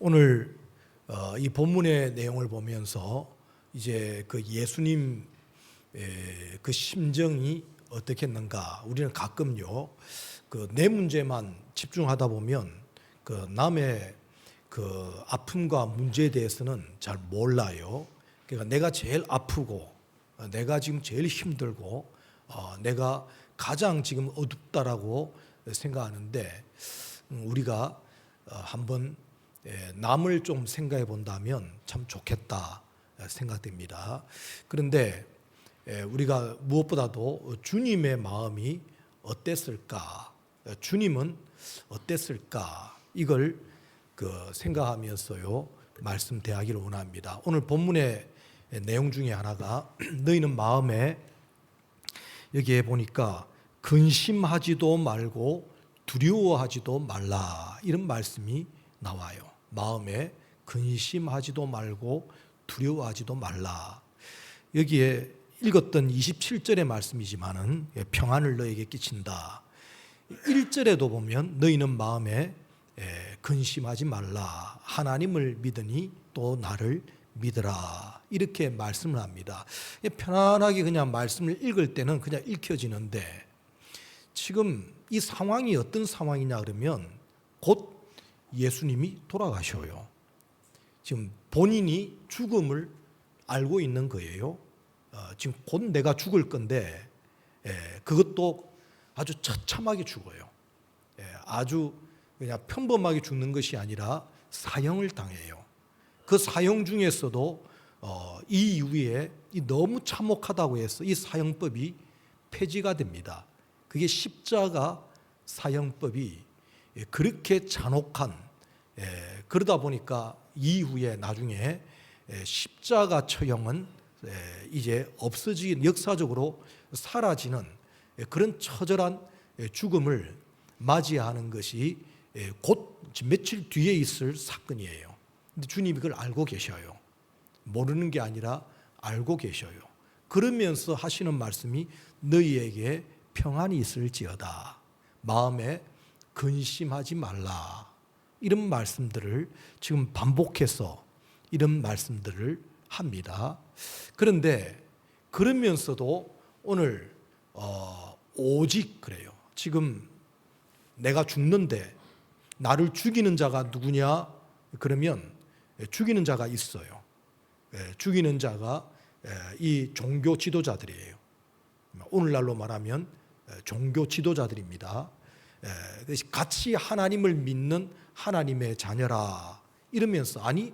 오늘 이 본문의 내용을 보면서 이제 그 예수님 그 심정이 어떻겠는가, 우리는 가끔요 그 내 문제만 집중하다 보면 그 남의 그 아픔과 문제에 대해서는 잘 몰라요. 그러니까 내가 제일 아프고 내가 지금 제일 힘들고 내가 가장 지금 어둡다라고 생각하는데, 우리가 한번 남을 좀 생각해 본다면 참 좋겠다 생각됩니다. 그런데 우리가 무엇보다도 주님의 마음이 어땠을까, 주님은 어땠을까, 이걸 생각하면서요 말씀 대하기를 원합니다. 오늘 본문의 내용 중에 하나가 너희는 마음에, 여기에 보니까 근심하지도 말고 두려워하지도 말라, 이런 말씀이 나와요. 마음에 근심하지도 말고 두려워하지도 말라. 여기에 읽었던 27절의 말씀이지만은 평안을 너에게 끼친다. 1절에도 보면 너희는 마음에 근심하지 말라, 하나님을 믿으니 또 나를 믿으라, 이렇게 말씀을 합니다. 편안하게 그냥 말씀을 읽을 때는 그냥 읽혀지는데, 지금 이 상황이 어떤 상황이냐 그러면 곧 예수님이 돌아가셔요. 지금 본인이 죽음을 알고 있는 거예요. 지금 곧 내가 죽을 건데 그것도 아주 처참하게 죽어요. 아주 그냥 평범하게 죽는 것이 아니라 사형을 당해요. 그 사형 중에서도 이 이후에 너무 참혹하다고 해서 이 사형법이 폐지가 됩니다. 그게 십자가 사형법이 그렇게 잔혹한, 그러다 보니까 이후에 나중에 십자가 처형은 이제 없어지긴, 역사적으로 사라지는 그런 처절한 죽음을 맞이하는 것이 곧 며칠 뒤에 있을 사건이에요. 근데 주님이 그걸 알고 계셔요. 모르는 게 아니라 알고 계셔요. 그러면서 하시는 말씀이 너희에게 평안이 있을지어다, 마음에 근심하지 말라, 이런 말씀들을 지금 반복해서 이런 말씀들을 합니다. 그런데 그러면서도 오늘 오직 그래요. 지금 내가 죽는데 나를 죽이는 자가 누구냐? 그러면 죽이는 자가 있어요. 죽이는 자가 이 종교 지도자들이에요. 오늘날로 말하면 종교 지도자들입니다. 같이 하나님을 믿는 하나님의 자녀라 이러면서, 아니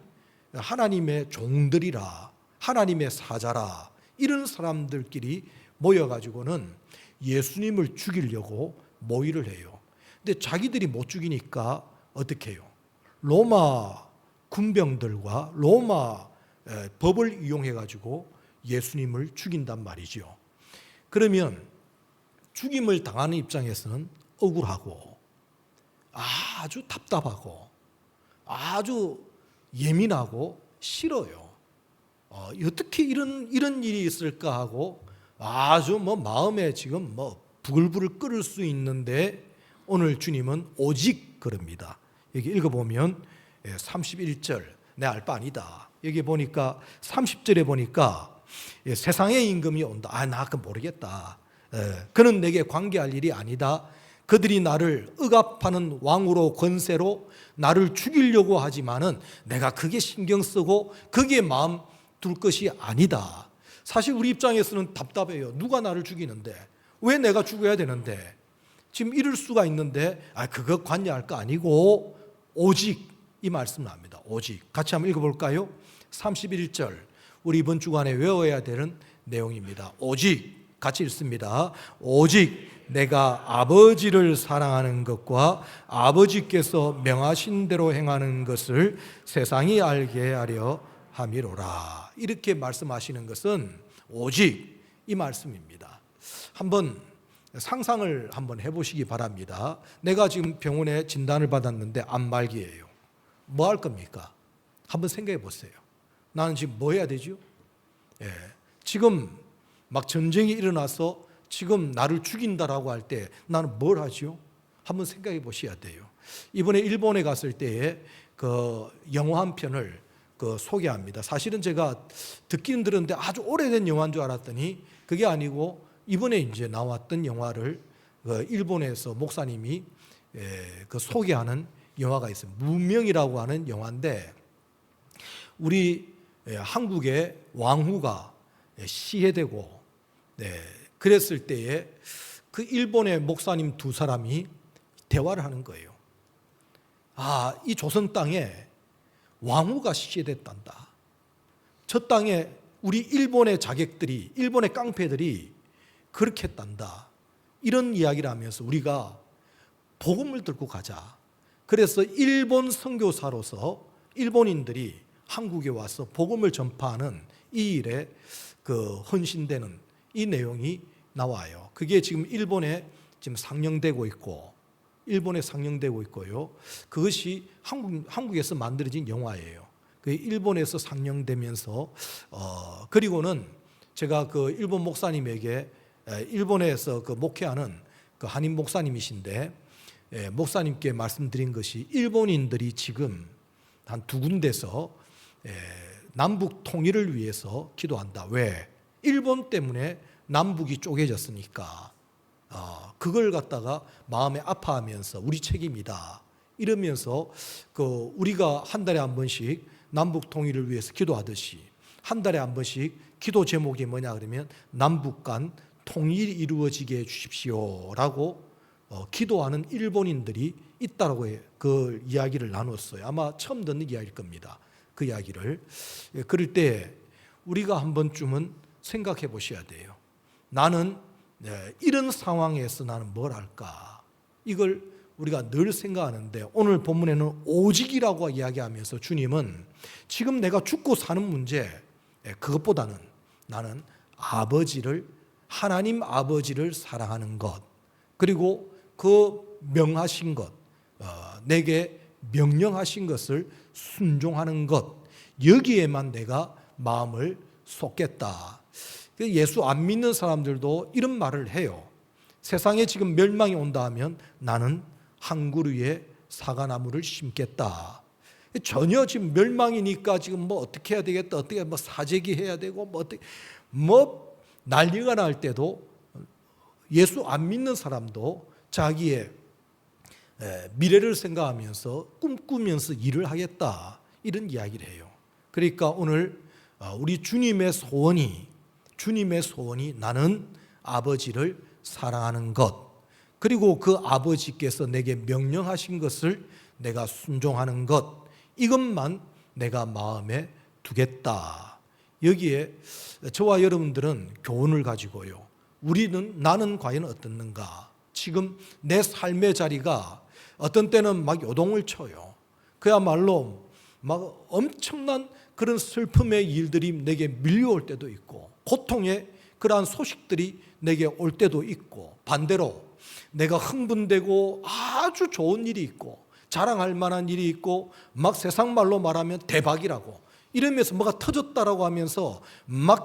하나님의 종들이라, 하나님의 사자라, 이런 사람들끼리 모여가지고는 예수님을 죽이려고 모의를 해요. 근데 자기들이 못 죽이니까 어떻게 해요? 로마 군병들과 로마 법을 이용해가지고 예수님을 죽인단 말이죠. 그러면 죽임을 당하는 입장에서는 억울하고 아주 답답하고 아주 예민하고 싫어요. 어떻게 이런 일이 있을까 하고 아주 마음에 지금 부글부글 끓을 수 있는데, 오늘 주님은 오직 그럽니다. 여기 읽어보면 31절, 내 알 바 아니다. 여기 보니까 30절에 보니까 세상의 임금이 온다. 나 그건 모르겠다. 그는 내게 관계할 일이 아니다. 그들이 나를 억압하는 왕으로 권세로 나를 죽이려고 하지만은 내가 그게 신경 쓰고 거기에 마음 둘 것이 아니다. 사실 우리 입장에서는 답답해요. 누가 나를 죽이는데, 왜 내가 죽어야 되는데, 지금 이럴 수가 있는데 그거 관여할 거 아니고 오직, 이 말씀을 합니다. 오직. 같이 한번 읽어볼까요? 31절, 우리 이번 주간에 외워야 되는 내용입니다. 오직, 같이 읽습니다. 오직 내가 아버지를 사랑하는 것과 아버지께서 명하신 대로 행하는 것을 세상이 알게 하려 함이로라. 이렇게 말씀하시는 것은 오직, 이 말씀입니다. 한번 상상을 한번 해보시기 바랍니다. 내가 지금 병원에 진단을 받았는데 암말기예요. 뭐 할 겁니까? 한번 생각해 보세요. 나는 지금 뭐 해야 되죠? 지금 막 전쟁이 일어나서 지금 나를 죽인다라고 할 때 나는 뭘 하죠? 한번 생각해 보셔야 돼요. 이번에 일본에 갔을 때에 그 영화 한 편을 소개합니다. 사실은 제가 듣기는 들었는데 아주 오래된 영화인 줄 알았더니 그게 아니고 이번에 이제 나왔던 영화를 일본에서 목사님이 소개하는 영화가 있어요. 무명이라고 하는 영화인데, 우리 한국의 왕후가 시해되고 그랬을 때에 그 일본의 목사님 두 사람이 대화를 하는 거예요. 이 조선 땅에 왕후가 시해됐단다. 저 땅에 우리 일본의 자객들이, 일본의 깡패들이 그렇게 했단다. 이런 이야기를 하면서 우리가 복음을 들고 가자. 그래서 일본 선교사로서 일본인들이 한국에 와서 복음을 전파하는 이 일에 헌신되는 이 내용이 나와요. 그게 지금 일본에 지금 상영되고 있고, 일본에 상영되고 있고요. 그것이 한국에서 만들어진 영화예요. 그 일본에서 상영되면서 그리고는 제가 그 일본 목사님에게, 일본에서 목회하는 그 한인 목사님이신데, 목사님께 말씀드린 것이 일본인들이 지금 한 두 군데서 남북 통일을 위해서 기도한다. 왜? 일본 때문에 남북이 쪼개졌으니까 그걸 갖다가 마음에 아파하면서 우리 책임이다 이러면서 우리가 한 달에 한 번씩 남북 통일을 위해서 기도하듯이 한 달에 한 번씩 기도 제목이 뭐냐 그러면 남북 간 통일이 이루어지게 해 주십시오라고 기도하는 일본인들이 있다라고 그 이야기를 나눴어요. 아마 처음 듣는 이야기일 겁니다. 그 이야기를. 그럴 때 우리가 한 번쯤은 생각해 보셔야 돼요. 나는 이런 상황에서 나는 뭘 할까? 이걸 우리가 늘 생각하는데, 오늘 본문에는 오직이라고 이야기하면서 주님은 지금 내가 죽고 사는 문제, 그것보다는 나는 하나님 아버지를 사랑하는 것, 그리고 그 명하신 것, 내게 명령하신 것을 순종하는 것, 여기에만 내가 마음을 쏟겠다. 예수 안 믿는 사람들도 이런 말을 해요. 세상에 지금 멸망이 온다 하면 나는 한 그루의 사과나무를 심겠다. 전혀 지금 멸망이니까 지금 어떻게 해야 되겠다, 어떻게 사재기 해야 되고 난리가 날 때도 예수 안 믿는 사람도 자기의 미래를 생각하면서 꿈꾸면서 일을 하겠다, 이런 이야기를 해요. 그러니까 오늘 우리 주님의 소원이 나는 아버지를 사랑하는 것, 그리고 그 아버지께서 내게 명령하신 것을 내가 순종하는 것, 이것만 내가 마음에 두겠다. 여기에 저와 여러분들은 교훈을 가지고요, 나는 과연 어떻는가? 지금 내 삶의 자리가 어떤 때는 요동을 쳐요. 그야말로 엄청난 그런 슬픔의 일들이 내게 밀려올 때도 있고, 고통의 그러한 소식들이 내게 올 때도 있고, 반대로 내가 흥분되고 아주 좋은 일이 있고 자랑할 만한 일이 있고 세상 말로 말하면 대박이라고 이러면서 뭐가 터졌다라고 하면서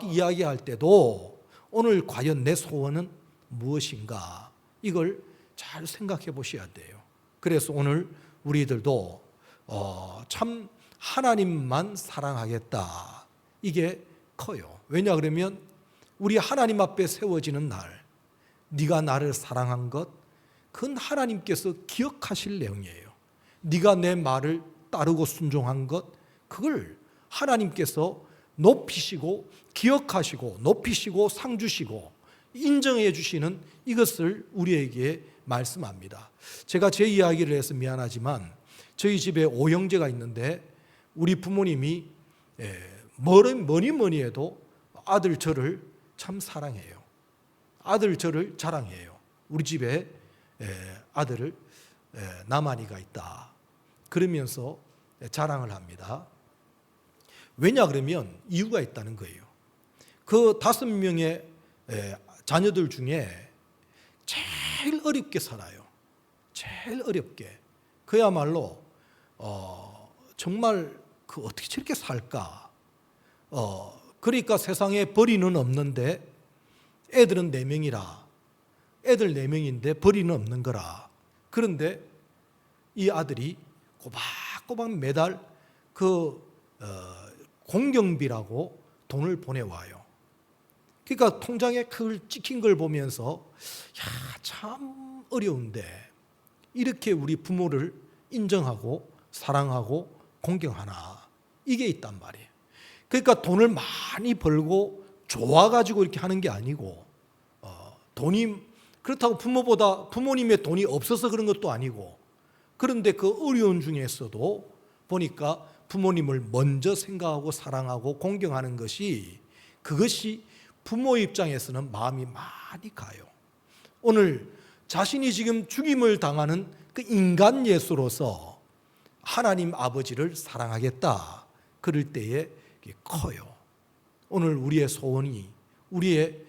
이야기할 때도 오늘 과연 내 소원은 무엇인가, 이걸 잘 생각해 보셔야 돼요. 그래서 오늘 우리들도 참 하나님만 사랑하겠다, 이게 커요. 왜냐 그러면 우리 하나님 앞에 세워지는 날, 네가 나를 사랑한 것, 그건 하나님께서 기억하실 내용이에요. 네가 내 말을 따르고 순종한 것, 그걸 하나님께서 높이시고 기억하시고 높이시고 상 주시고 인정해 주시는 이것을 우리에게 말씀합니다. 제가 제 이야기를 해서 미안하지만 저희 집에 5형제가 있는데 우리 부모님이 뭐니 해도 아들 저를 참 사랑해요. 아들 저를 자랑해요. 우리 집에 아들을 남한이가 있다, 그러면서 자랑을 합니다. 왜냐 그러면 이유가 있다는 거예요. 그 5명의 자녀들 중에 제일 어렵게 살아요. 제일 어렵게. 그야말로 정말 어떻게 저렇게 살까? 그러니까 세상에 벌이는 없는데 애들은 4명이라, 애들 4명인데 벌이는 없는 거라. 그런데 이 아들이 꼬박 매달 그 공경비라고 돈을 보내와요. 그러니까 통장에 그걸 찍힌 걸 보면서 참 어려운데 이렇게 우리 부모를 인정하고 사랑하고 공경하나, 이게 있단 말이에요. 그러니까 돈을 많이 벌고 좋아가지고 이렇게 하는 게 아니고, 돈이 그렇다고 부모님의 돈이 없어서 그런 것도 아니고, 그런데 그 어려운 중에서도 보니까 부모님을 먼저 생각하고 사랑하고 공경하는 것이, 그것이 부모 입장에서는 마음이 많이 가요. 오늘 자신이 지금 죽임을 당하는 그 인간 예수로서 하나님 아버지를 사랑하겠다, 그럴 때에 커요. 오늘 우리의 소원이, 우리의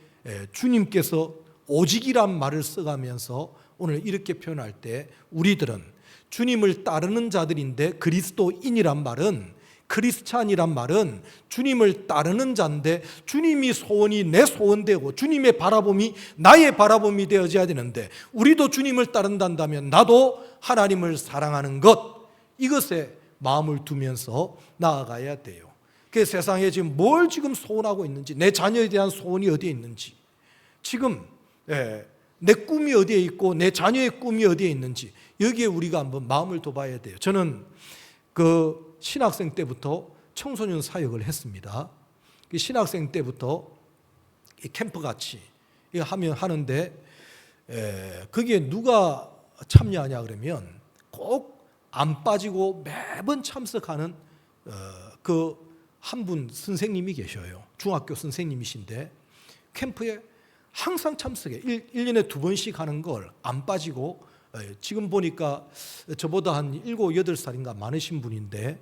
주님께서 오직이란 말을 써가면서 오늘 이렇게 표현할 때, 우리들은 주님을 따르는 자들인데, 그리스도인이란 말은, 크리스찬이란 말은 주님을 따르는 자인데, 주님이 소원이 내 소원되고 주님의 바라봄이 나의 바라봄이 되어져야 되는데, 우리도 주님을 따른다면 나도 하나님을 사랑하는 것, 이것에 마음을 두면서 나아가야 돼요. 그 세상에 지금 뭘 지금 소원하고 있는지, 내 자녀에 대한 소원이 어디에 있는지, 지금 내 꿈이 어디에 있고 내 자녀의 꿈이 어디에 있는지, 여기에 우리가 한번 마음을 둬봐야 돼요. 저는 그 신학생 때부터 청소년 사역을 했습니다. 신학생 때부터 캠프같이 하는데, 거기에 누가 참여하냐 그러면 꼭 안 빠지고 매번 참석하는 그 한 분 선생님이 계셔요. 중학교 선생님이신데 캠프에 항상 참석해. 1년에 2번씩 하는 걸 안 빠지고, 지금 보니까 저보다 한 7, 8살인가 많으신 분인데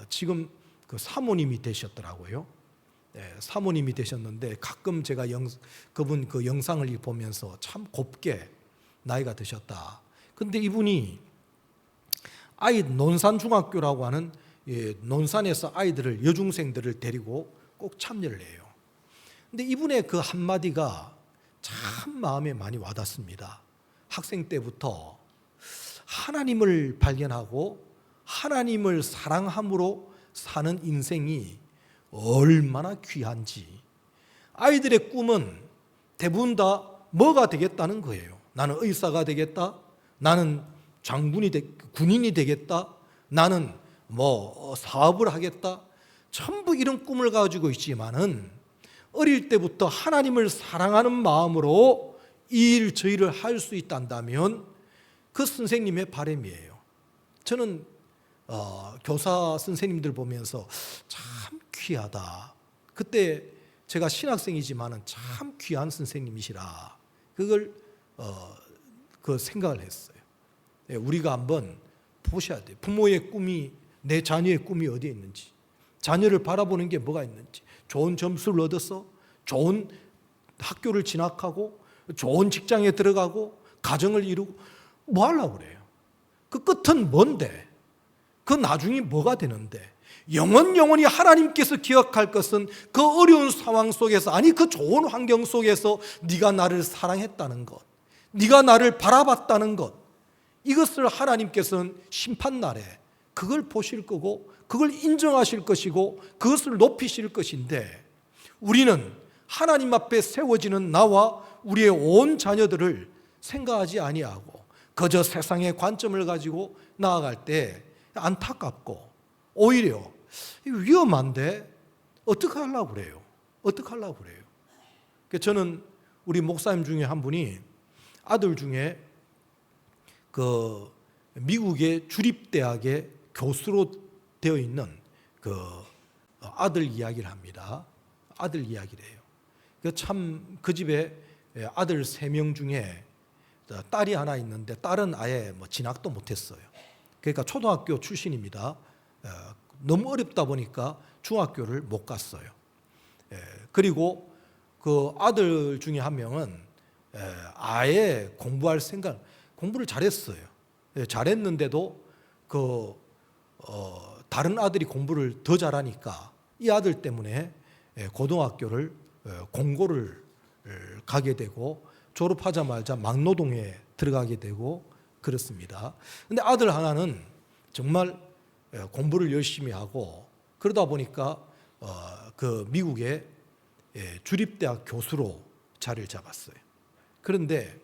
지금 그 사모님이 되셨더라고요. 사모님이 되셨는데 가끔 제가 그분 그 영상을 보면서 참 곱게 나이가 드셨다. 근데 이분이 논산중학교라고 하는 논산에서 아이들을, 여중생들을 데리고 꼭 참여를 해요. 근데 이분의 그 한마디가 참 마음에 많이 와닿습니다. 학생 때부터 하나님을 발견하고 하나님을 사랑함으로 사는 인생이 얼마나 귀한지. 아이들의 꿈은 대부분 다 뭐가 되겠다는 거예요. 나는 의사가 되겠다, 나는 군인이 되겠다, 나는 사업을 하겠다, 전부 이런 꿈을 가지고 있지만은 어릴 때부터 하나님을 사랑하는 마음으로 이 일 저 일을 할 수 있단다면 그 선생님의 바람이에요. 저는 교사 선생님들 보면서 참 귀하다. 그때 제가 신학생이지만은 참 귀한 선생님이시라, 그걸 그 생각을 했어요. 우리가 한번 보셔야 돼요. 부모의 꿈이, 내 자녀의 꿈이 어디에 있는지, 자녀를 바라보는 게 뭐가 있는지. 좋은 점수를 얻어서 좋은 학교를 진학하고 좋은 직장에 들어가고 가정을 이루고 뭐 하려고 그래요? 그 끝은 뭔데? 그 나중에 뭐가 되는데? 영원히 하나님께서 기억할 것은 그 어려운 상황 속에서, 아니 그 좋은 환경 속에서 네가 나를 사랑했다는 것, 네가 나를 바라봤다는 것, 이것을 하나님께서는 심판날에 그걸 보실 거고 그걸 인정하실 것이고 그것을 높이실 것인데, 우리는 하나님 앞에 세워지는 나와 우리의 온 자녀들을 생각하지 아니하고 그저 세상의 관점을 가지고 나아갈 때 안타깝고 오히려 위험한데 어떻게 하려고 그래요? 어떻게 하려고 그래요? 저는 우리 목사님 중에 한 분이 아들 중에 그 미국의 주립대학의 교수로 되어 있는 그 아들 이야기를 합니다. 아들 이야기를 해요. 참 그 집에 아들 3명 중에 딸이 하나 있는데 딸은 아예 진학도 못했어요. 그러니까 초등학교 출신입니다. 너무 어렵다 보니까 중학교를 못 갔어요. 그리고 그 아들 중에 한 명은 아예 공부를 잘했어요. 잘했는데도 다른 아들이 공부를 더 잘하니까 이 아들 때문에 고등학교를 공고를 가게 되고 졸업하자마자 막노동에 들어가게 되고 그렇습니다. 근데 아들 하나는 정말 공부를 열심히 하고 그러다 보니까 그 미국의 주립대학 교수로 자리를 잡았어요. 그런데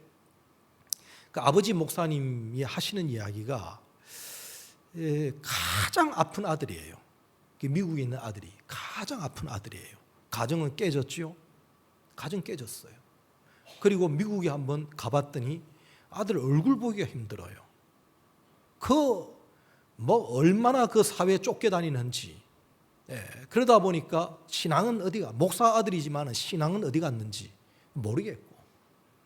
그 아버지 목사님이 하시는 이야기가 가장 아픈 아들이에요. 미국에 있는 아들이 가장 아픈 아들이에요. 가정은 깨졌죠. 가정 깨졌어요. 그리고 미국에 한번 가봤더니 아들 얼굴 보기가 힘들어요. 얼마나 그 사회에 쫓겨다니는지. 그러다 보니까 신앙은 어디가, 목사 아들이지만 신앙은 어디 갔는지 모르겠고,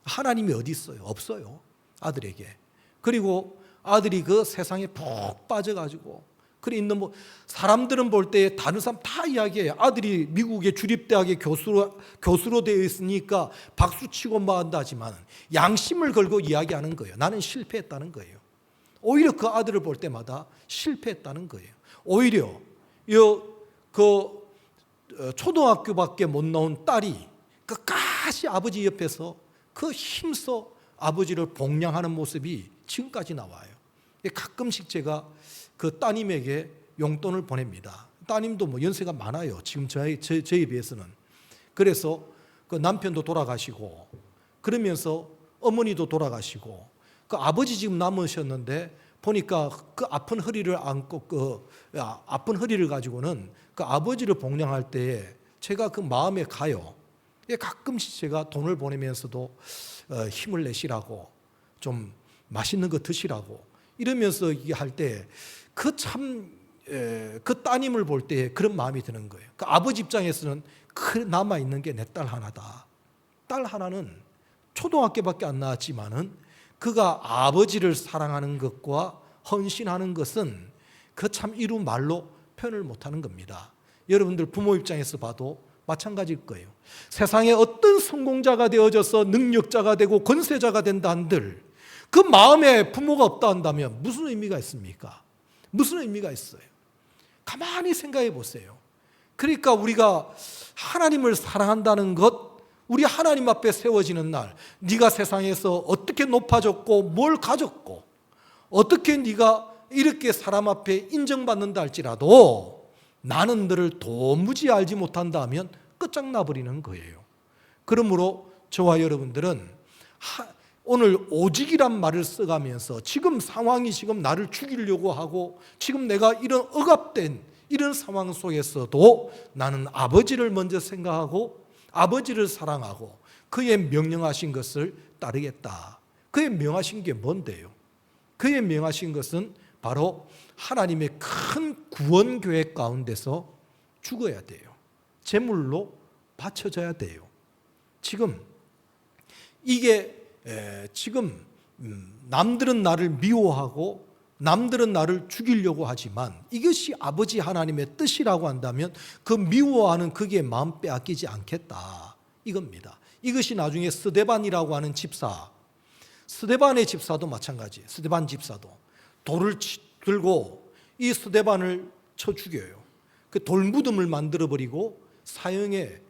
하나님이 어디 있어요? 없어요. 아들에게. 그리고 아들이 그 세상에 푹 빠져가지고, 그래 있는 사람들은 볼 때 다른 사람 다 이야기해요. 아들이 미국의 주립대학의 교수로 되어 있으니까 박수치고 한다지만 양심을 걸고 이야기하는 거예요. 나는 실패했다는 거예요. 오히려 그 아들을 볼 때마다 실패했다는 거예요. 오히려 초등학교밖에 못 나온 딸이 끝까지 아버지 옆에서 그 힘써 아버지를 복양하는 모습이 지금까지 나와요. 가끔씩 제가 그 따님에게 용돈을 보냅니다. 따님도 연세가 많아요. 지금 저에 비해서는. 그래서 그 남편도 돌아가시고 그러면서 어머니도 돌아가시고 그 아버지 지금 남으셨는데 보니까 그 아픈 허리를 안고 아픈 허리를 가지고는 그 아버지를 복양할 때에 제가 그 마음에 가요. 가끔씩 제가 돈을 보내면서도 힘을 내시라고, 좀 맛있는 거 드시라고 이러면서 이게 할 때 그 따님을 볼 때 그런 마음이 드는 거예요. 그 아버지 입장에서는 남아 있는 게 내 딸 하나다. 딸 하나는 초등학교밖에 안 나왔지만은 그가 아버지를 사랑하는 것과 헌신하는 것은 그 참 이루 말로 표현을 못하는 겁니다. 여러분들 부모 입장에서 봐도 마찬가지일 거예요. 세상에 어떤 성공자가 되어져서 능력자가 되고 권세자가 된다 한들 그 마음에 부모가 없다 한다면 무슨 의미가 있습니까? 무슨 의미가 있어요? 가만히 생각해 보세요. 그러니까 우리가 하나님을 사랑한다는 것, 우리 하나님 앞에 세워지는 날, 네가 세상에서 어떻게 높아졌고 뭘 가졌고 어떻게 네가 이렇게 사람 앞에 인정받는다 할지라도 나는 너를 도무지 알지 못한다 하면 끝장나버리는 거예요. 그러므로 저와 여러분들은 오늘 오직이란 말을 써가면서 지금 상황이 지금 나를 죽이려고 하고 지금 내가 이런 억압된 이런 상황 속에서도 나는 아버지를 먼저 생각하고 아버지를 사랑하고 그의 명령하신 것을 따르겠다. 그의 명하신 게 뭔데요? 그의 명하신 것은 바로 하나님의 큰 구원 계획 가운데서 죽어야 돼요. 제물로 바쳐져야 돼요. 지금 이게 지금 남들은 나를 미워하고 남들은 나를 죽이려고 하지만 이것이 아버지 하나님의 뜻이라고 한다면 그 미워하는 그게 마음 빼앗기지 않겠다 이겁니다. 이것이 나중에 스데반이라고 하는 집사, 스데반의 집사도 마찬가지예요. 스데반 집사도 돌을 들고 이 스데반을 쳐 죽여요. 그 돌무덤을 만들어버리고 사형에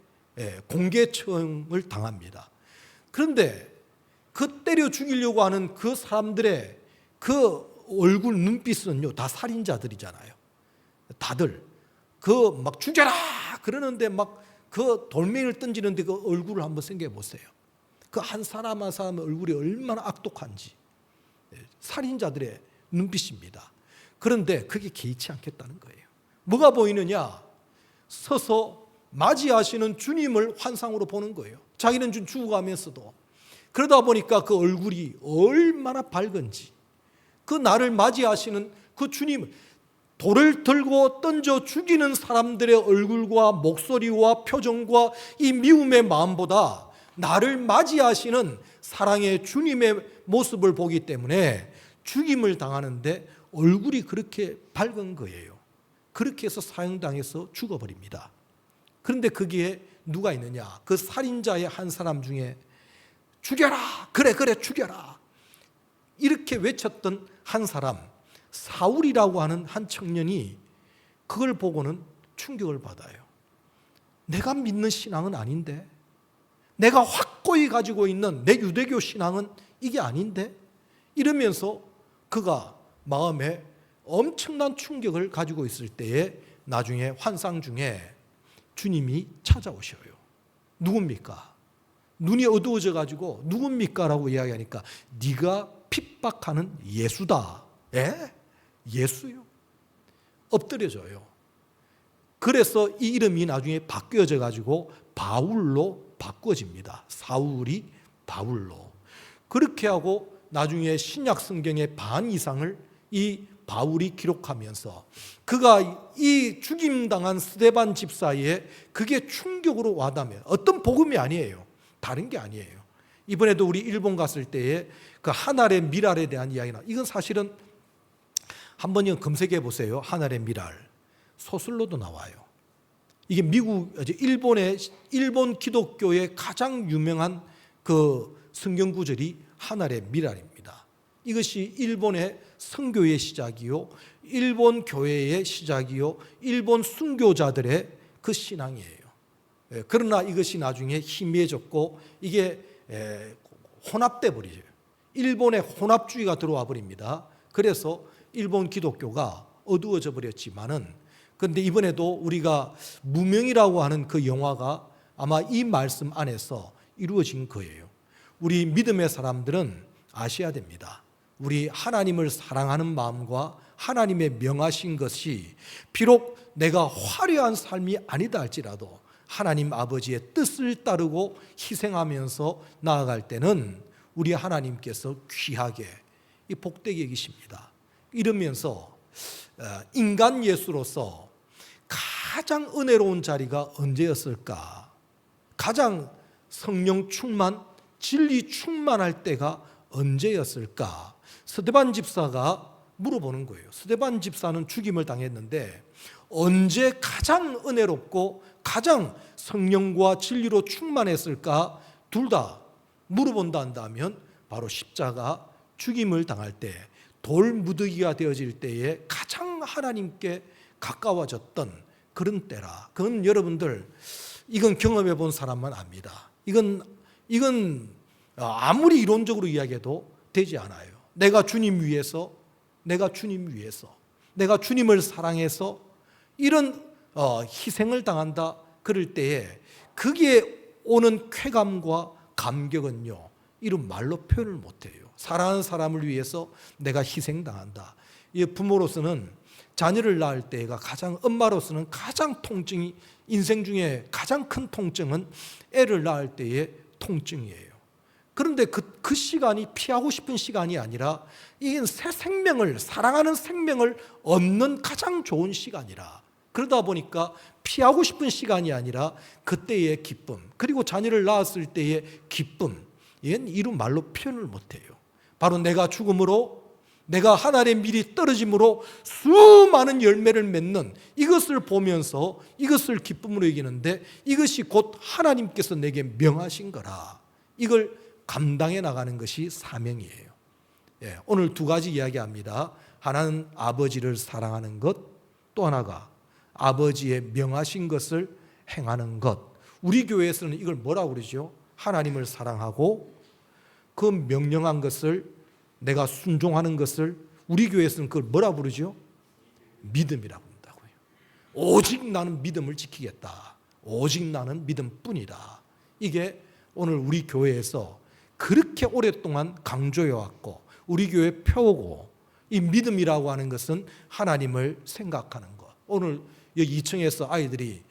공개 처형을 당합니다. 그런데 그 때려 죽이려고 하는 그 사람들의 그 얼굴 눈빛은요 다 살인자들이잖아요. 다들 그 막 죽여라 그러는데 막 그 돌멩이를 던지는데 그 얼굴을 한번 생각해 보세요. 그 한 사람 한 사람의 얼굴이 얼마나 악독한지. 살인자들의 눈빛입니다. 그런데 그게 개의치 않겠다는 거예요. 뭐가 보이느냐? 서서 맞이하시는 주님을 환상으로 보는 거예요. 자기는 좀 죽어가면서도. 그러다 보니까 그 얼굴이 얼마나 밝은지, 그 나를 맞이하시는 그 주님, 돌을 들고 던져 죽이는 사람들의 얼굴과 목소리와 표정과 이 미움의 마음보다 나를 맞이하시는 사랑의 주님의 모습을 보기 때문에 죽임을 당하는데 얼굴이 그렇게 밝은 거예요. 그렇게 해서 사형당해서 죽어버립니다. 그런데 거기에 누가 있느냐? 그 살인자의 한 사람 중에 죽여라! 그래 죽여라! 이렇게 외쳤던 한 사람, 사울이라고 하는 한 청년이 그걸 보고는 충격을 받아요. 내가 믿는 신앙은 아닌데, 내가 확고히 가지고 있는 내 유대교 신앙은 이게 아닌데, 이러면서 그가 마음에 엄청난 충격을 가지고 있을 때에 나중에 환상 중에 주님이 찾아오셔요. 누굽니까? 눈이 어두워져 가지고 누굽니까? 라고 이야기하니까 네가 핍박하는 예수다. 예? 예수요. 엎드려져요. 그래서 이 이름이 나중에 바뀌어져 가지고 바울로 바꿔집니다. 사울이 바울로. 그렇게 하고 나중에 신약 성경의 반 이상을 이 바울이 기록하면서 그가 이 죽임당한 스데반 집사에 그게 충격으로 와닿으면 어떤 복음이 아니에요. 다른 게 아니에요. 이번에도 우리 일본 갔을 때에 그 하늘의 미랄에 대한 이야기나 이건 사실은 한번 검색해 보세요. 하늘의 미랄 소설로도 나와요. 이게 일본 기독교의 가장 유명한 그 성경 구절이 하늘의 미랄입니다. 이것이 일본의 선교의 시작이요, 일본 교회의 시작이요, 일본 순교자들의 그 신앙이에요. 그러나 이것이 나중에 희미해졌고 이게 혼합돼 버리죠. 일본의 혼합주의가 들어와 버립니다. 그래서 일본 기독교가 어두워져 버렸지만은 그런데 이번에도 우리가 무명이라고 하는 그 영화가 아마 이 말씀 안에서 이루어진 거예요. 우리 믿음의 사람들은 아셔야 됩니다. 우리 하나님을 사랑하는 마음과 하나님의 명하신 것이 비록 내가 화려한 삶이 아니다 할지라도 하나님 아버지의 뜻을 따르고 희생하면서 나아갈 때는 우리 하나님께서 귀하게 이 복되게 여기십니다. 이러면서 인간 예수로서 가장 은혜로운 자리가 언제였을까? 가장 성령 충만, 진리 충만할 때가 언제였을까? 스데반 집사가 물어보는 거예요. 스데반 집사는 죽임을 당했는데 언제 가장 은혜롭고 가장 성령과 진리로 충만했을까? 둘 다 물어본다 한다면 바로 십자가 죽임을 당할 때, 돌무더기가 되어질 때에 가장 하나님께 가까워졌던 그런 때라. 그건 여러분들 이건 경험해 본 사람만 압니다. 이건 아무리 이론적으로 이야기해도 되지 않아요. 내가 주님 위해서, 내가 주님을 사랑해서 이런 희생을 당한다 그럴 때에 그게 오는 쾌감과 감격은요, 이런 말로 표현을 못해요. 사랑하는 사람을 위해서 내가 희생당한다. 이 부모로서는 자녀를 낳을 때가 엄마로서는 가장 통증이, 인생 중에 가장 큰 통증은 애를 낳을 때의 통증이에요. 그런데 그 시간이 피하고 싶은 시간이 아니라 이게 새 생명을, 사랑하는 생명을 얻는 가장 좋은 시간이라. 그러다 보니까 피하고 싶은 시간이 아니라 그때의 기쁨, 그리고 자녀를 낳았을 때의 기쁨, 이건 이루 말로 표현을 못해요. 바로 내가 죽음으로, 내가 하늘의 밀이 떨어짐으로 수많은 열매를 맺는 이것을 보면서 이것을 기쁨으로 여기는데 이것이 곧 하나님께서 내게 명하신 거라. 이걸 감당해 나가는 것이 사명이에요. 오늘 두 가지 이야기합니다. 하나는 아버지를 사랑하는 것, 또 하나가 아버지의 명하신 것을 행하는 것. 우리 교회에서는 이걸 뭐라고 그러죠? 하나님을 사랑하고 그 명령한 것을 내가 순종하는 것을 우리 교회에서는 그걸 뭐라 부르죠? 믿음이라고 한다고요. 오직 나는 믿음을 지키겠다. 오직 나는 믿음뿐이다. 이게 오늘 우리 교회에서 그렇게 오랫동안 강조해왔고 우리 교회 표고, 이 믿음이라고 하는 것은 하나님을 생각하는 것. 오늘 여기 2층에서 아이들이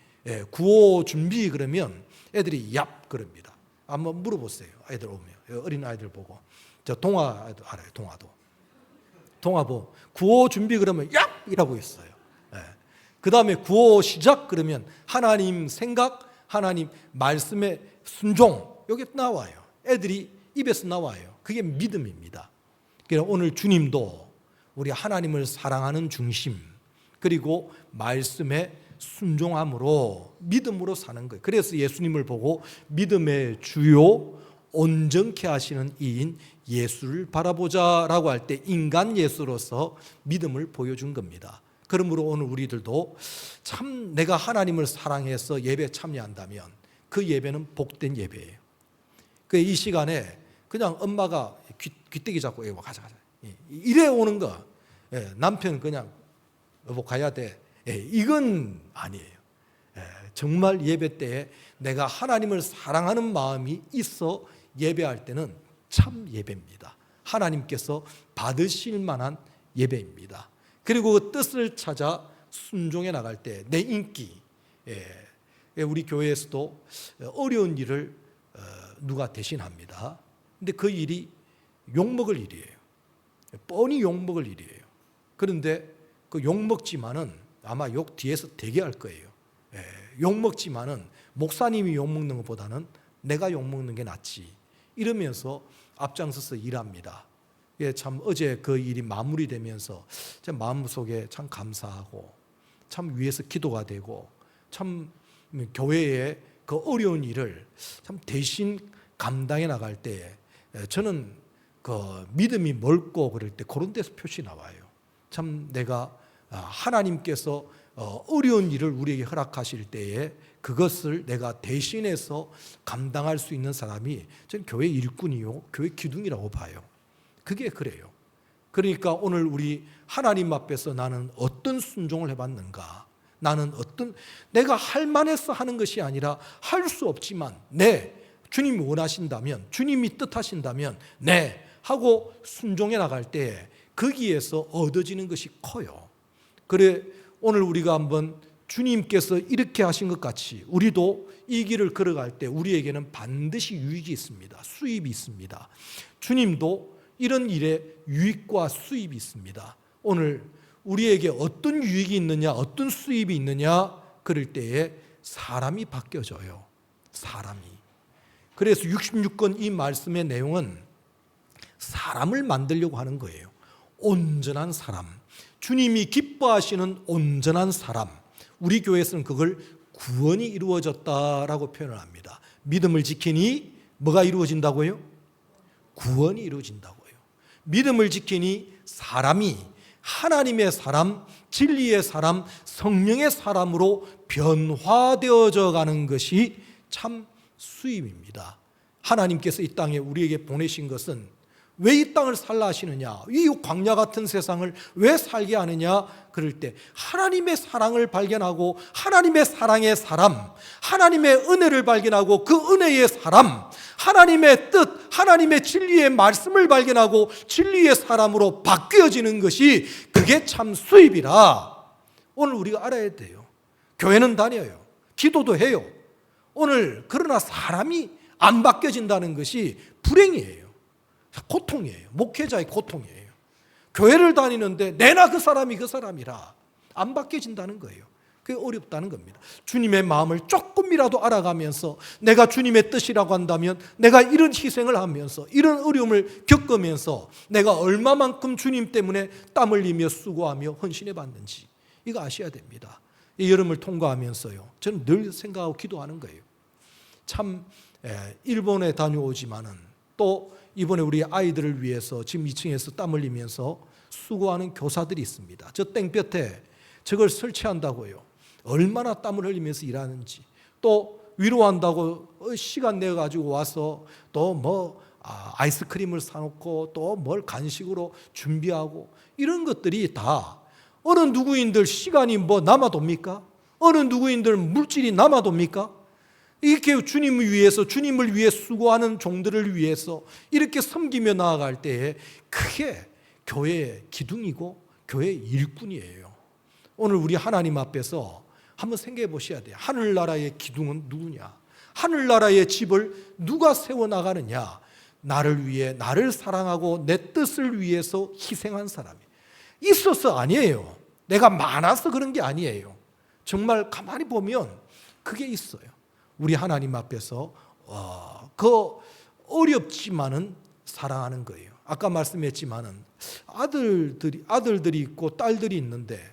구호 준비 그러면 애들이 얍 그럽니다. 한번 물어보세요. 아이들 오면, 어린 아이들 보고. 저 동화도 알아요. 동화보 구호 준비 그러면 얍 이라고 있어요. 그 다음에 구호 시작 그러면 하나님 생각, 하나님 말씀의 순종, 여기 나와요. 애들이 입에서 나와요. 그게 믿음입니다. 그래서 오늘 주님도 우리 하나님을 사랑하는 중심, 그리고 말씀에 순종함으로 믿음으로 사는 거예요. 그래서 예수님을 보고 믿음의 주요 온전케 하시는 이인 예수를 바라보자라고 할 때 인간 예수로서 믿음을 보여준 겁니다. 그러므로 오늘 우리들도 참 내가 하나님을 사랑해서 예배 참여한다면 그 예배는 복된 예배예요. 이 시간에 그냥 엄마가 귀때기 잡고 가자 이래 오는 거, 남편 그냥 여보 가야 돼. 이건 아니에요. 정말 예배 때에 내가 하나님을 사랑하는 마음이 있어 예배할 때는 참 예배입니다. 하나님께서 받으실 만한 예배입니다. 그리고 그 뜻을 찾아 순종해 나갈 때 내 인기, 우리 교회에서도 어려운 일을 누가 대신합니다. 근데 그 일이 욕먹을 일이에요. 뻔히 욕먹을 일이에요. 그런데 그 욕먹지만은 아마 욕 뒤에서 되게 할 거예요. 욕먹지만은 목사님이 욕먹는 것보다는 내가 욕먹는 게 낫지. 이러면서 앞장서서 일합니다. 참 어제 그 일이 마무리되면서 제 마음속에 참 감사하고 참 위에서 기도가 되고 참 교회의 그 어려운 일을 참 대신 감당해 나갈 때 저는 그 믿음이 멀고 그럴 때 그런 데서 표시 나와요. 참 내가 하나님께서 어려운 일을 우리에게 허락하실 때에 그것을 내가 대신해서 감당할 수 있는 사람이 저는 교회 일꾼이요 교회 기둥이라고 봐요. 그게 그래요. 그러니까 오늘 우리 하나님 앞에서 나는 어떤 순종을 해봤는가, 나는 내가 할 만해서 하는 것이 아니라 할 수 없지만 주님이 원하신다면, 주님이 뜻하신다면 하고 순종해 나갈 때 거기에서 얻어지는 것이 커요. 그래 오늘 우리가 한번 주님께서 이렇게 하신 것 같이 우리도 이 길을 걸어갈 때 우리에게는 반드시 유익이 있습니다. 수입이 있습니다. 주님도 이런 일에 유익과 수입이 있습니다. 오늘 우리에게 어떤 유익이 있느냐, 어떤 수입이 있느냐 그럴 때에 사람이 바뀌어져요. 사람이. 그래서 66권 이 말씀의 내용은 사람을 만들려고 하는 거예요. 온전한 사람, 주님이 기뻐하시는 온전한 사람. 우리 교회에서는 그걸 구원이 이루어졌다라고 표현을 합니다. 믿음을 지키니 뭐가 이루어진다고요? 구원이 이루어진다고요. 믿음을 지키니 사람이 하나님의 사람, 진리의 사람, 성령의 사람으로 변화되어져 가는 것이 참 수입입니다. 하나님께서 이 땅에 우리에게 보내신 것은 왜 이 땅을 살라 하시느냐, 이 광야 같은 세상을 왜 살게 하느냐 그럴 때 하나님의 사랑을 발견하고 하나님의 사랑의 사람, 하나님의 은혜를 발견하고 그 은혜의 사람, 하나님의 뜻, 하나님의 진리의 말씀을 발견하고 진리의 사람으로 바뀌어지는 것이 그게 참 수입이라 오늘 우리가 알아야 돼요. 교회는 다녀요. 기도도 해요. 오늘 그러나 사람이 안 바뀌어진다는 것이 불행이에요. 고통이에요. 목회자의 고통이에요. 교회를 다니는데 내나 그 사람이 그 사람이라 안 바뀌어진다는 거예요. 그게 어렵다는 겁니다. 주님의 마음을 조금이라도 알아가면서 내가 주님의 뜻이라고 한다면 내가 이런 희생을 하면서 이런 어려움을 겪으면서 내가 얼마만큼 주님 때문에 땀 흘리며 수고하며 헌신해 봤는지 이거 아셔야 됩니다. 이 여름을 통과하면서요 저는 늘 생각하고 기도하는 거예요. 참 일본에 다녀오지만은 또 이번에 우리 아이들을 위해서 지금 2층에서 땀 흘리면서 수고하는 교사들이 있습니다. 저 땡볕에 저걸 설치한다고요. 얼마나 땀을 흘리면서 일하는지. 또 위로한다고 시간 내가지고 와서 또 뭐 아이스크림을 사놓고 또 뭘 간식으로 준비하고 이런 것들이 다 어느 누구인들 시간이 뭐 남아돕니까? 어느 누구인들 물질이 남아돕니까? 이렇게 주님을 위해 수고하는 종들을 위해서 이렇게 섬기며 나아갈 때에 그게 교회의 기둥이고 교회의 일꾼이에요. 오늘 우리 하나님 앞에서 한번 생각해 보셔야 돼요. 하늘나라의 기둥은 누구냐? 하늘나라의 집을 누가 세워나가느냐? 나를 위해, 나를 사랑하고 내 뜻을 위해서 희생한 사람이 있어서 아니에요. 내가 많아서 그런 게 아니에요. 정말 가만히 보면 그게 있어요. 우리 하나님 앞에서 그 어렵지만은 사랑하는 거예요. 아까 말씀했지만은 아들들이 있고 딸들이 있는데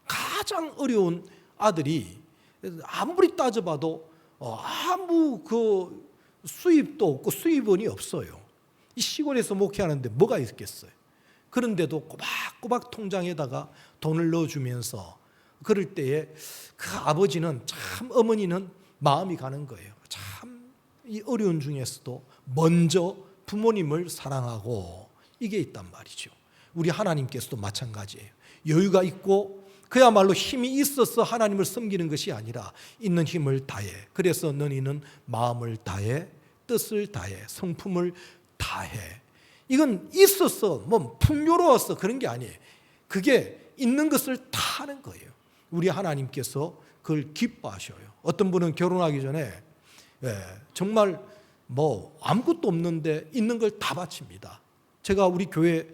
가장 어려운 아들이 아무리 따져봐도 아무 그 수입도 없고 수입원이 없어요. 이 시골에서 목회하는데 뭐가 있겠어요. 그런데도 꼬박꼬박 통장에다가 돈을 넣어주면서 그럴 때에 그 아버지는 참 어머니는 마음이 가는 거예요. 참 이 어려운 중에서도 먼저 부모님을 사랑하고 이게 있단 말이죠. 우리 하나님께서도 마찬가지예요. 여유가 있고 그야말로 힘이 있어서 하나님을 섬기는 것이 아니라 있는 힘을 다해. 그래서 너희는 마음을 다해, 뜻을 다해, 성품을 다해. 이건 있어서 뭐 풍요로워서 그런 게 아니에요. 그게 있는 것을 다 하는 거예요. 우리 하나님께서 그걸 기뻐하셔요. 어떤 분은 결혼하기 전에 정말 뭐 아무것도 없는데 있는 걸 다 바칩니다. 제가 우리 교회에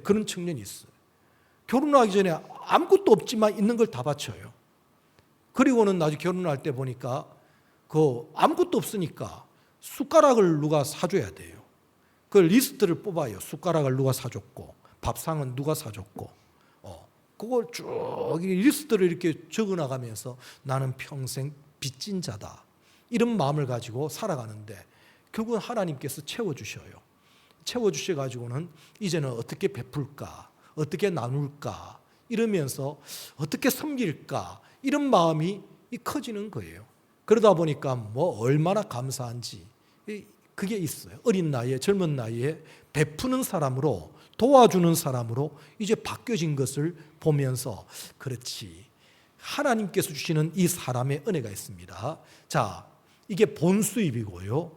그런 청년이 있어요. 결혼하기 전에 아무것도 없지만 있는 걸 다 바쳐요. 그리고는 나중에 결혼할 때 보니까 그 아무것도 없으니까 숟가락을 누가 사줘야 돼요. 그 리스트를 뽑아요. 숟가락을 누가 사줬고 밥상은 누가 사줬고 그걸 쭉 리스트를 이렇게 적어나가면서 나는 평생 빚진 자다. 이런 마음을 가지고 살아가는데 결국은 하나님께서 채워주셔요. 채워주셔가지고는 이제는 어떻게 베풀까, 어떻게 나눌까 이러면서 어떻게 섬길까 이런 마음이 커지는 거예요. 그러다 보니까 뭐 얼마나 감사한지 그게 있어요. 어린 나이에 젊은 나이에 베푸는 사람으로 도와주는 사람으로 이제 바뀌어진 것을 보면서 그렇지 하나님께서 주시는 이 사람의 은혜가 있습니다. 자, 이게 본수입이고요.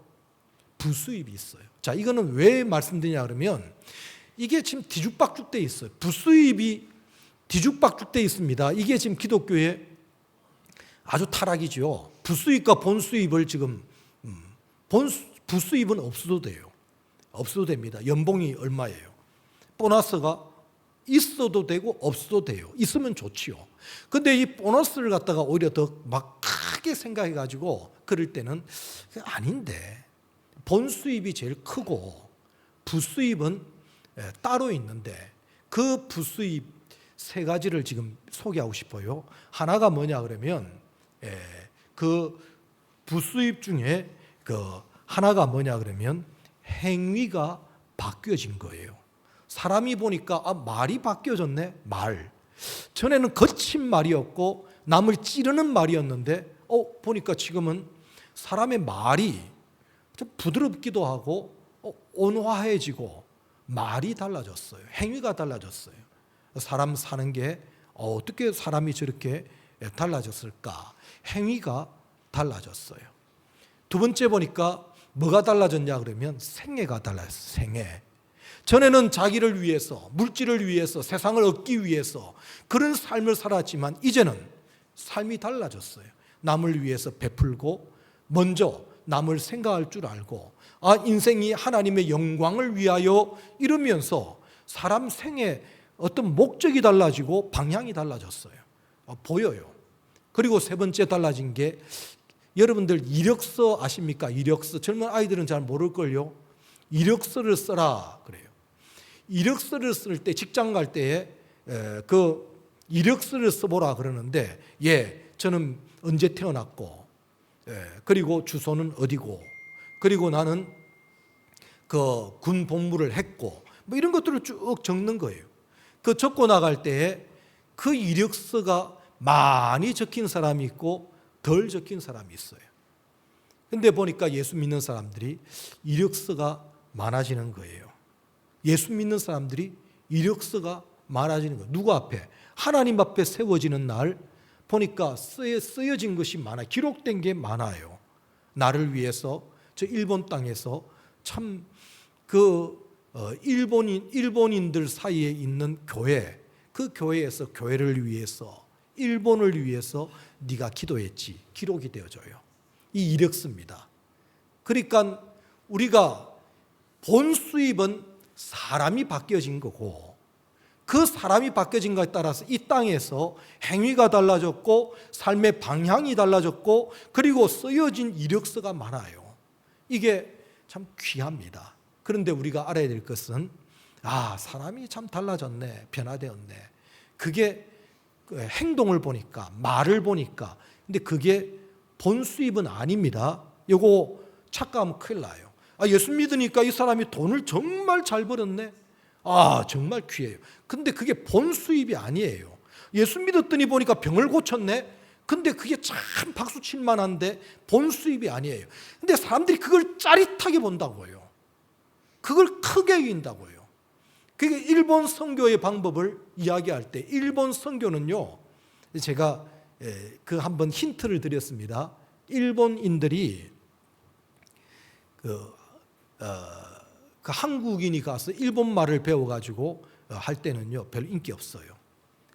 부수입이 있어요. 자, 이거는 왜 말씀드리냐 그러면 이게 지금 뒤죽박죽돼 있어요. 부수입이 뒤죽박죽돼 있습니다. 이게 지금 기독교의 아주 타락이죠. 부수입과 본수입을 지금 부수입은 없어도 돼요. 없어도 됩니다. 연봉이 얼마예요? 보너스가 있어도 되고 없어도 돼요. 있으면 좋지요. 근데 이 보너스를 갖다가 오히려 더 막 크게 생각해 가지고 그럴 때는 아닌데 본수입이 제일 크고 부수입은 따로 있는데 그 부수입 세 가지를 지금 소개하고 싶어요. 하나가 뭐냐 그러면 그 부수입 중에 그 하나가 뭐냐 그러면 행위가 바뀌어진 거예요. 사람이 보니까 말이 바뀌어졌네. 말. 전에는 거친 말이었고 남을 찌르는 말이었는데 보니까 지금은 사람의 말이 좀 부드럽기도 하고 온화해지고 말이 달라졌어요. 행위가 달라졌어요. 사람 사는 게 어떻게 사람이 저렇게 달라졌을까? 행위가 달라졌어요. 두 번째 보니까 뭐가 달라졌냐 그러면 생애가 달라졌어요. 생애. 전에는 자기를 위해서, 물질을 위해서, 세상을 얻기 위해서 그런 삶을 살았지만 이제는 삶이 달라졌어요. 남을 위해서 베풀고 먼저 남을 생각할 줄 알고 인생이 하나님의 영광을 위하여 이러면서 사람 생애 어떤 목적이 달라지고 방향이 달라졌어요. 보여요. 그리고 세 번째 달라진 게 여러분들 이력서 아십니까? 이력서. 젊은 아이들은 잘 모를걸요. 이력서를 써라 그래요. 이력서를 쓸 때 직장 갈 때에 그 이력서를 써보라 그러는데 저는 언제 태어났고 그리고 주소는 어디고 그리고 나는 그 군 복무를 했고 뭐 이런 것들을 쭉 적는 거예요. 그 적고 나갈 때에 그 이력서가 많이 적힌 사람이 있고 덜 적힌 사람이 있어요. 근데 보니까 예수 믿는 사람들이 이력서가 많아지는 거예요. 예수 믿는 사람들이 이력서가 많아지는 거예요. 누구 앞에? 하나님 앞에 세워지는 날 보니까 쓰여진 것이 많아요. 기록된 게 많아요. 나를 위해서 저 일본 땅에서 참 일본인들 사이에 있는 교회, 그 교회에서 교회를 위해서 일본을 위해서 네가 기도했지. 기록이 되어져요. 이 이력서입니다. 그러니까 우리가 본 수입은 사람이 바뀌어진 거고 그 사람이 바뀌어진 것에 따라서 이 땅에서 행위가 달라졌고 삶의 방향이 달라졌고 그리고 쓰여진 이력서가 많아요. 이게 참 귀합니다. 그런데 우리가 알아야 될 것은 사람이 참 달라졌네, 변화되었네. 그게 행동을 보니까, 말을 보니까. 근데 그게 본수입은 아닙니다. 이거 착각하면 큰일 나요. 예수 믿으니까 이 사람이 돈을 정말 잘 벌었네. 정말 귀해요. 근데 그게 본수입이 아니에요. 예수 믿었더니 보니까 병을 고쳤네. 근데 그게 참 박수 칠 만한데 본수입이 아니에요. 근데 사람들이 그걸 짜릿하게 본다고요. 그걸 크게 여긴다고요. 그게 일본 선교의 방법을 이야기할 때 일본 선교는요, 제가 그 한번 힌트를 드렸습니다. 일본인들이 그 한국인이 가서 일본 말을 배워가지고 할 때는요 별로 인기 없어요.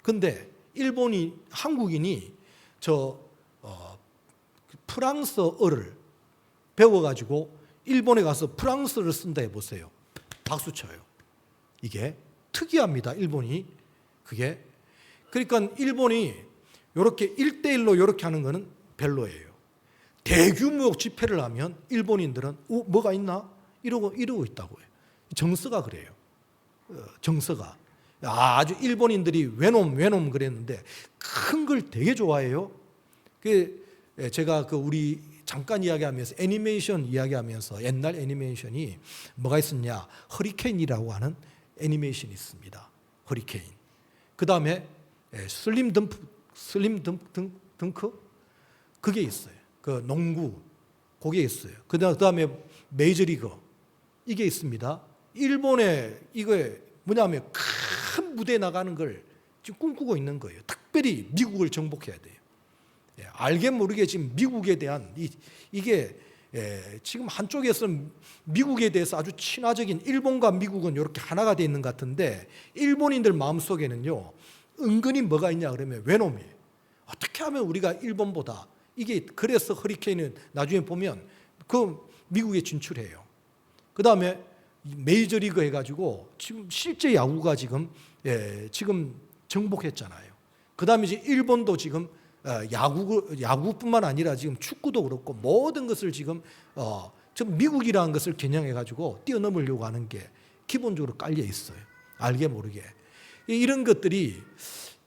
근데 한국인이 프랑스어를 배워가지고 일본에 가서 프랑스어를 쓴다 해보세요. 박수 쳐요. 이게 특이합니다. 일본이 그게. 그러니까 일본이 이렇게 1대1로 이렇게 하는 거는 별로예요. 대규모 집회를 하면 일본인들은 뭐가 있나? 이러고 있다고 해요. 정서가 그래요. 정서가. 아주 일본인들이 외놈 그랬는데 큰 걸 되게 좋아해요. 제가 우리 잠깐 이야기하면서 애니메이션 이야기하면서 옛날 애니메이션이 뭐가 있었냐? 허리케인이라고 하는 애니메이션이 있습니다. 허리케인. 그 다음에 슬림 덩크 그게 있어요. 그 농구 그게 있어요. 그 다음에 메이저리그 이게 있습니다. 일본에 이거에 뭐냐면 큰 무대에 나가는 걸 지금 꿈꾸고 있는 거예요. 특별히 미국을 정복해야 돼요. 알게 모르게 지금 미국에 대한 이게 지금 한쪽에서는 미국에 대해서 아주 친화적인 일본과 미국은 이렇게 하나가 되어 있는 것 같은데 일본인들 마음속에는요 은근히 뭐가 있냐 그러면 외놈이에요. 어떻게 하면 우리가 일본보다 이게 그래서 허리케인은 나중에 보면 그 미국에 진출해요. 그 다음에 메이저리그 해가지고 지금 실제 야구가 지금 정복했잖아요. 그 다음에 이제 일본도 지금 야구뿐만 아니라 지금 축구도 그렇고 모든 것을 지금 미국이라는 것을 겨냥해가지고 뛰어넘으려고 하는 게 기본적으로 깔려 있어요. 알게 모르게. 이런 것들이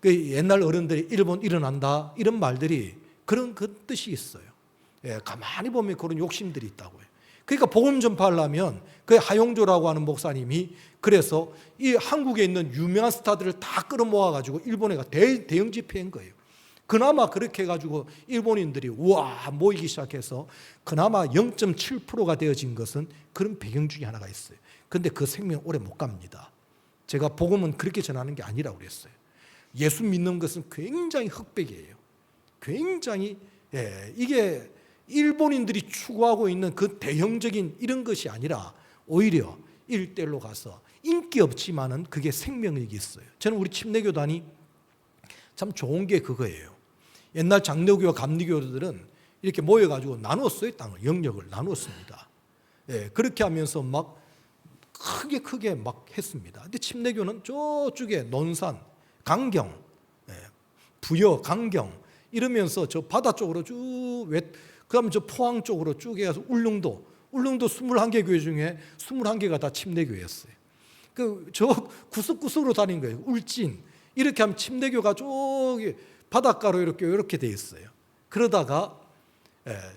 옛날 어른들이 일본 일어난다 이런 말들이 그런 그 뜻이 있어요. 가만히 보면 그런 욕심들이 있다고요. 그러니까 복음 전파하려면 그 하용조라고 하는 목사님이 그래서 이 한국에 있는 유명한 스타들을 다 끌어모아가지고 일본에 대형 집회인 거예요. 그나마 그렇게 해가지고 일본인들이 우와 모이기 시작해서 그나마 0.7%가 되어진 것은 그런 배경 중에 하나가 있어요. 그런데 그 생명 오래 못 갑니다. 제가 복음은 그렇게 전하는 게 아니라고 그랬어요. 예수 믿는 것은 굉장히 흑백이에요. 굉장히 이게 일본인들이 추구하고 있는 그 대형적인 이런 것이 아니라 오히려 1대1로 가서 인기 없지만은 그게 생명력이 있어요. 저는 우리 침례교단이 참 좋은 게 그거예요. 옛날 장로교와 감리교들은 이렇게 모여가지고 나누었어요. 땅을, 영역을 나누었습니다. 그렇게 하면서 막 크게 막 했습니다. 근데 침례교는 저쪽에 논산, 강경, 부여, 강경 이러면서 저 바다 쪽으로 쭉 그다음에 저 포항 쪽으로 쭉 해서 울릉도 21개 교회 중에 21개가 다 침례교회였어요. 저 구석구석으로 다닌 거예요. 울진 이렇게 하면 침례교가 저기 바닷가로 이렇게 돼 있어요. 그러다가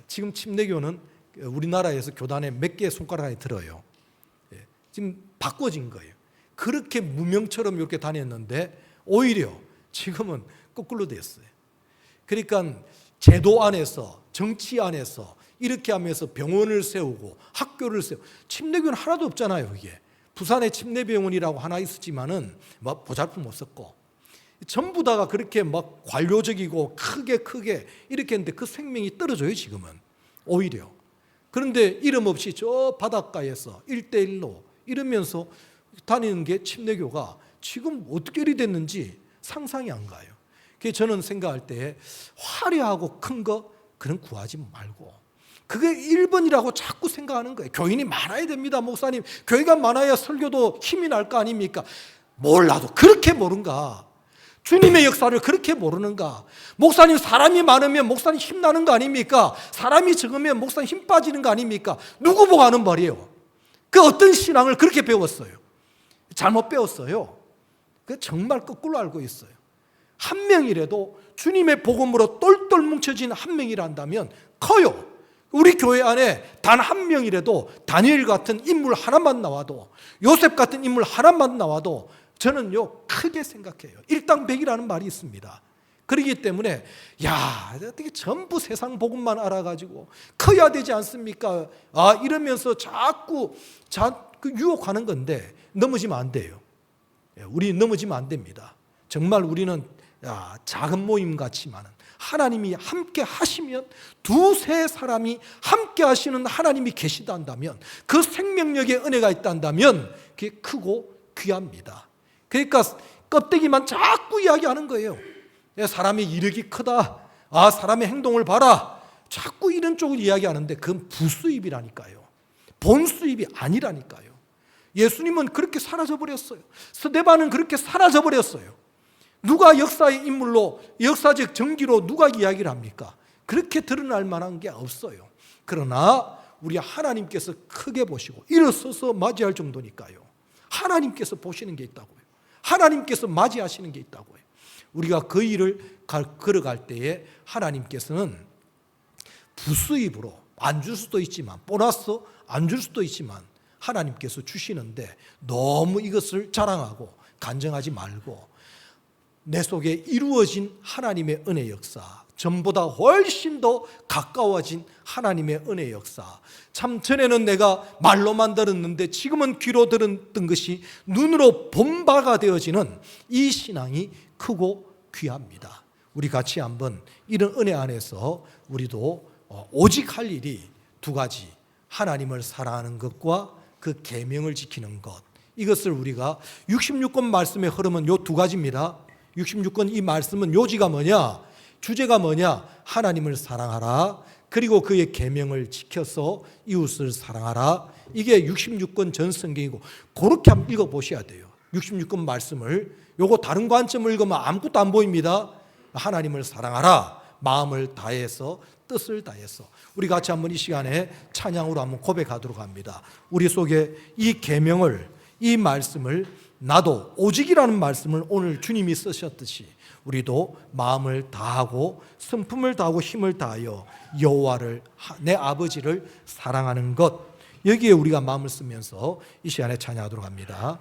지금 침례교는 우리나라에서 교단에 몇 개 손가락 안에 들어요. 지금 바꿔진 거예요. 그렇게 무명처럼 이렇게 다녔는데 오히려 지금은 거꾸로 됐어요. 그러니까 제도 안에서 정치 안에서 이렇게 하면서 병원을 세우고 학교를 세우고 침례교는 하나도 없잖아요. 그게 부산에 침례병원이라고 하나 있었지만은 뭐 보잘품 없었고 전부 다가 그렇게 막 관료적이고 크게 이렇게 했는데 그 생명이 떨어져요. 지금은 오히려. 그런데 이름 없이 저 바닷가에서 1대1로 이러면서 다니는 게 침례교가 지금 어떻게 이리 됐는지 상상이 안 가요. 그래서 저는 생각할 때 화려하고 큰 거 그런 구하지 말고 그게 1번이라고 자꾸 생각하는 거예요. 교인이 많아야 됩니다. 목사님 교회가 많아야 설교도 힘이 날 거 아닙니까? 몰라도 그렇게 모른가? 주님의 역사를 그렇게 모르는가? 목사님 사람이 많으면 목사님 힘나는 거 아닙니까? 사람이 적으면 목사님 힘 빠지는 거 아닙니까? 누구 보고 하는 말이에요? 그 어떤 신앙을 그렇게 배웠어요? 잘못 배웠어요. 그 정말 거꾸로 알고 있어요. 한 명이라도 주님의 복음으로 똘똘 뭉쳐진 한 명이란다면 커요. 우리 교회 안에 단 한 명이라도 다니엘 같은 인물 하나만 나와도 요셉 같은 인물 하나만 나와도 저는요 크게 생각해요. 일당백이라는 말이 있습니다. 그렇기 때문에 어떻게 전부 세상 복음만 알아가지고 커야 되지 않습니까? 이러면서 자꾸 유혹하는 건데 넘어지면 안 돼요. 우리 넘어지면 안 됩니다. 정말 우리는 작은 모임 같지만 하나님이 함께 하시면, 두세 사람이 함께 하시는 하나님이 계시단다면, 그 생명력의 은혜가 있단다면 그게 크고 귀합니다. 그러니까 껍데기만 자꾸 이야기하는 거예요. 사람의 이력이 크다, 사람의 행동을 봐라, 자꾸 이런 쪽을 이야기하는데 그건 부수입이라니까요. 본수입이 아니라니까요. 예수님은 그렇게 사라져버렸어요. 스데반은 그렇게 사라져버렸어요. 누가 역사의 인물로, 역사적 정기로 누가 이야기를 합니까? 그렇게 드러날 만한 게 없어요. 그러나 우리 하나님께서 크게 보시고 일어서서 맞이할 정도니까요. 하나님께서 보시는 게 있다고요. 하나님께서 맞이하시는 게 있다고요. 우리가 그 일을 걸어갈 때에 하나님께서는 부수입으로 안 줄 수도 있지만, 보너스 안 줄 수도 있지만 하나님께서 주시는데, 너무 이것을 자랑하고 간증하지 말고 내 속에 이루어진 하나님의 은혜 역사, 전보다 훨씬 더 가까워진 하나님의 은혜 역사, 참 전에는 내가 말로만 들었는데 지금은 귀로 들었던 것이 눈으로 본 바가 되어지는 이 신앙이 크고 귀합니다. 우리 같이 한번 이런 은혜 안에서 우리도 오직 할 일이 두 가지, 하나님을 사랑하는 것과 그 계명을 지키는 것, 이것을 우리가 66권 말씀의 흐름은 요 두 가지입니다. 66권 이 말씀은 요지가 뭐냐, 주제가 뭐냐, 하나님을 사랑하라, 그리고 그의 계명을 지켜서 이웃을 사랑하라. 이게 66권 전 성경이고, 그렇게 한번 읽어보셔야 돼요. 66권 말씀을, 요거 다른 관점을 읽으면 아무것도 안 보입니다. 하나님을 사랑하라, 마음을 다해서, 뜻을 다해서. 우리 같이 한번 이 시간에 찬양으로 한번 고백하도록 합니다. 우리 속에 이 계명을, 이 말씀을, 나도 오직이라는 말씀을 오늘 주님이 쓰셨듯이 우리도 마음을 다하고 성품을 다하고 힘을 다하여 여호와를, 내 아버지를 사랑하는 것, 여기에 우리가 마음을 쓰면서 이 시간에 찬양하도록 합니다.